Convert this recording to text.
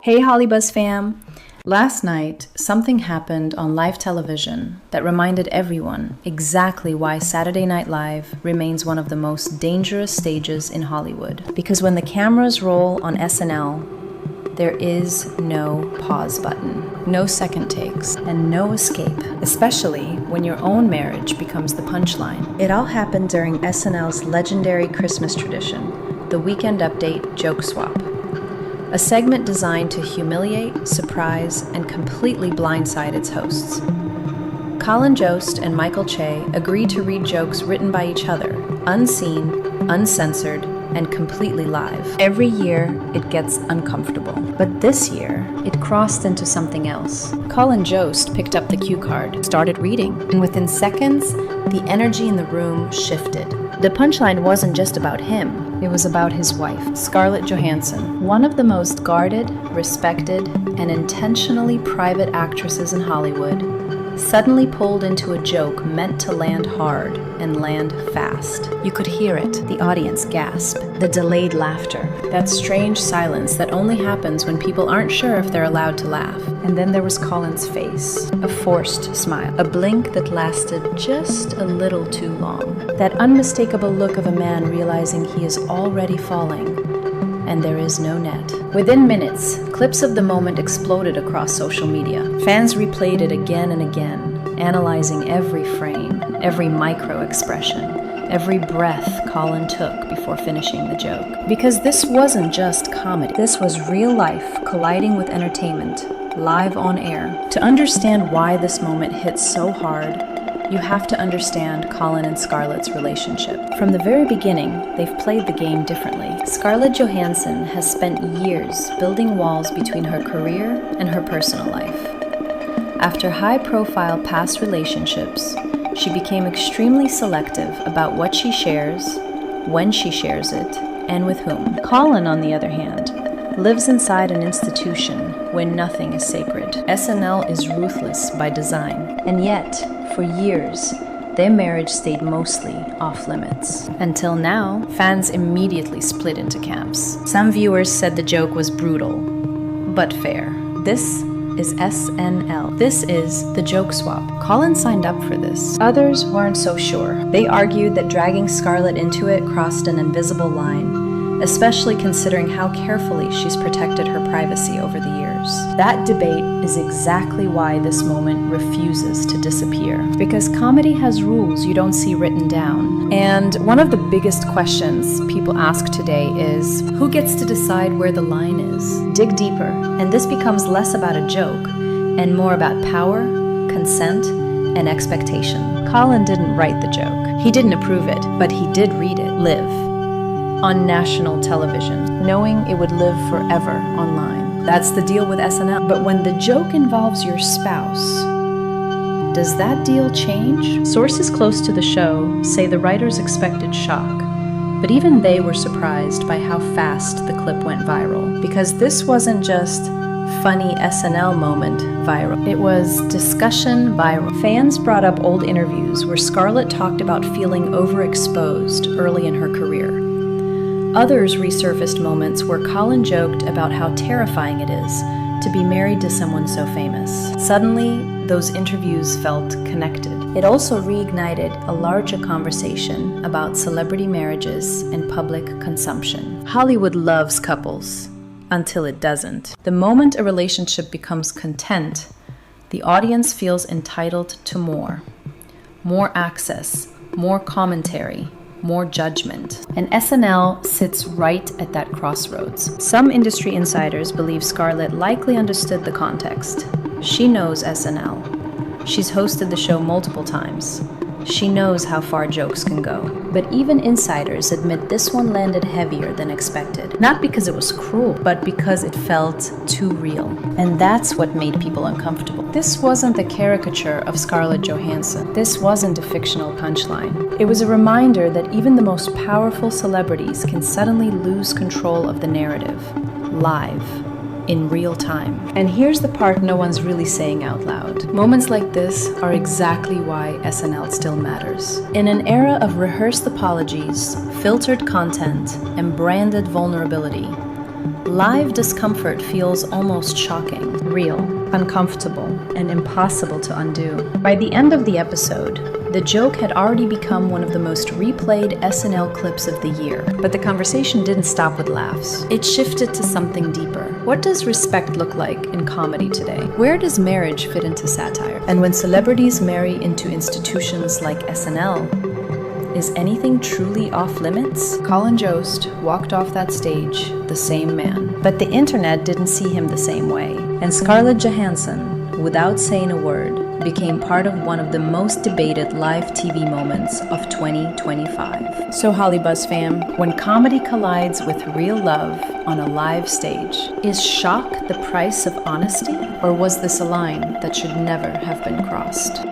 Hey Hollybuzz fam! Last night, something happened on live television that reminded everyone exactly why Saturday Night Live remains one of the most dangerous stages in Hollywood. Because when the cameras roll on SNL, there is no pause button, no second takes, and no escape, especially when your own marriage becomes the punchline. It all happened during SNL's legendary Christmas tradition, the Weekend Update Joke Swap. A segment designed to humiliate, surprise, and completely blindside its hosts. Colin Jost and Michael Che agreed to read jokes written by each other, unseen, uncensored, and completely live. Every year, it gets uncomfortable. But this year, it crossed into something else. Colin Jost picked up the cue card, started reading, and within seconds, the energy in the room shifted. The punchline wasn't just about him, it was about his wife, Scarlett Johansson, one of the most guarded, respected, and intentionally private actresses in Hollywood, suddenly pulled into a joke meant to land hard and land fast. You could hear it, the audience gasp, the delayed laughter, that strange silence that only happens when people aren't sure if they're allowed to laugh. And then there was Colin's face, a forced smile, a blink that lasted just a little too long. That unmistakable look of a man realizing he is already falling, and there is no net. Within minutes, clips of the moment exploded across social media. Fans replayed it again and again, analyzing every frame, every micro-expression, every breath Colin took before finishing the joke. Because this wasn't just comedy. This was real life colliding with entertainment, live on air. To understand why this moment hit so hard, you have to understand Colin and Scarlett's relationship. From the very beginning, they've played the game differently. Scarlett Johansson has spent years building walls between her career and her personal life. After high-profile past relationships, she became extremely selective about what she shares, when she shares it, and with whom. Colin, on the other hand, lives inside an institution where nothing is sacred. SNL is ruthless by design, and yet, for years, their marriage stayed mostly off-limits. Until now, fans immediately split into camps. Some viewers said the joke was brutal, but fair. This is SNL. This is the joke swap. Colin signed up for this. Others weren't so sure. They argued that dragging Scarlett into it crossed an invisible line, especially considering how carefully she's protected her privacy over the years. That debate is exactly why this moment refuses to disappear. Because comedy has rules you don't see written down. And one of the biggest questions people ask today is, who gets to decide where the line is? Dig deeper, and this becomes less about a joke and more about power, consent, and expectation. Colin didn't write the joke. He didn't approve it, but he did read it live on national television, knowing it would live forever online. That's the deal with SNL. But when the joke involves your spouse, does that deal change? Sources close to the show say the writers expected shock, but even they were surprised by how fast the clip went viral. Because this wasn't just funny SNL moment viral. It was discussion viral. Fans brought up old interviews where Scarlett talked about feeling overexposed early in her career. Others resurfaced moments where Colin joked about how terrifying it is to be married to someone so famous. Suddenly, those interviews felt connected. It also reignited a larger conversation about celebrity marriages and public consumption. Hollywood loves couples until it doesn't. The moment a relationship becomes content, the audience feels entitled to more. More access, more commentary, more judgment. And SNL sits right at that crossroads. Some industry insiders believe Scarlett likely understood the context. She knows SNL. She's hosted the show multiple times. She knows how far jokes can go. But even insiders admit this one landed heavier than expected. Not because it was cruel, but because it felt too real. And that's what made people uncomfortable. This wasn't the caricature of Scarlett Johansson. This wasn't a fictional punchline. It was a reminder that even the most powerful celebrities can suddenly lose control of the narrative, live, in real time. And here's the part no one's really saying out loud. Moments like this are exactly why SNL still matters. In an era of rehearsed apologies, filtered content, and branded vulnerability, live discomfort feels almost shocking, real, uncomfortable, and impossible to undo. By the end of the episode, the joke had already become one of the most replayed SNL clips of the year. But the conversation didn't stop with laughs. It shifted to something deeper. What does respect look like in comedy today? Where does marriage fit into satire? And when celebrities marry into institutions like SNL, is anything truly off limits? Colin Jost walked off that stage the same man. But the internet didn't see him the same way. And Scarlett Johansson, without saying a word, became part of one of the most debated live TV moments of 2025. So Hollybuzz fam, when comedy collides with real love on a live stage, is shock the price of honesty? Or was this a line that should never have been crossed?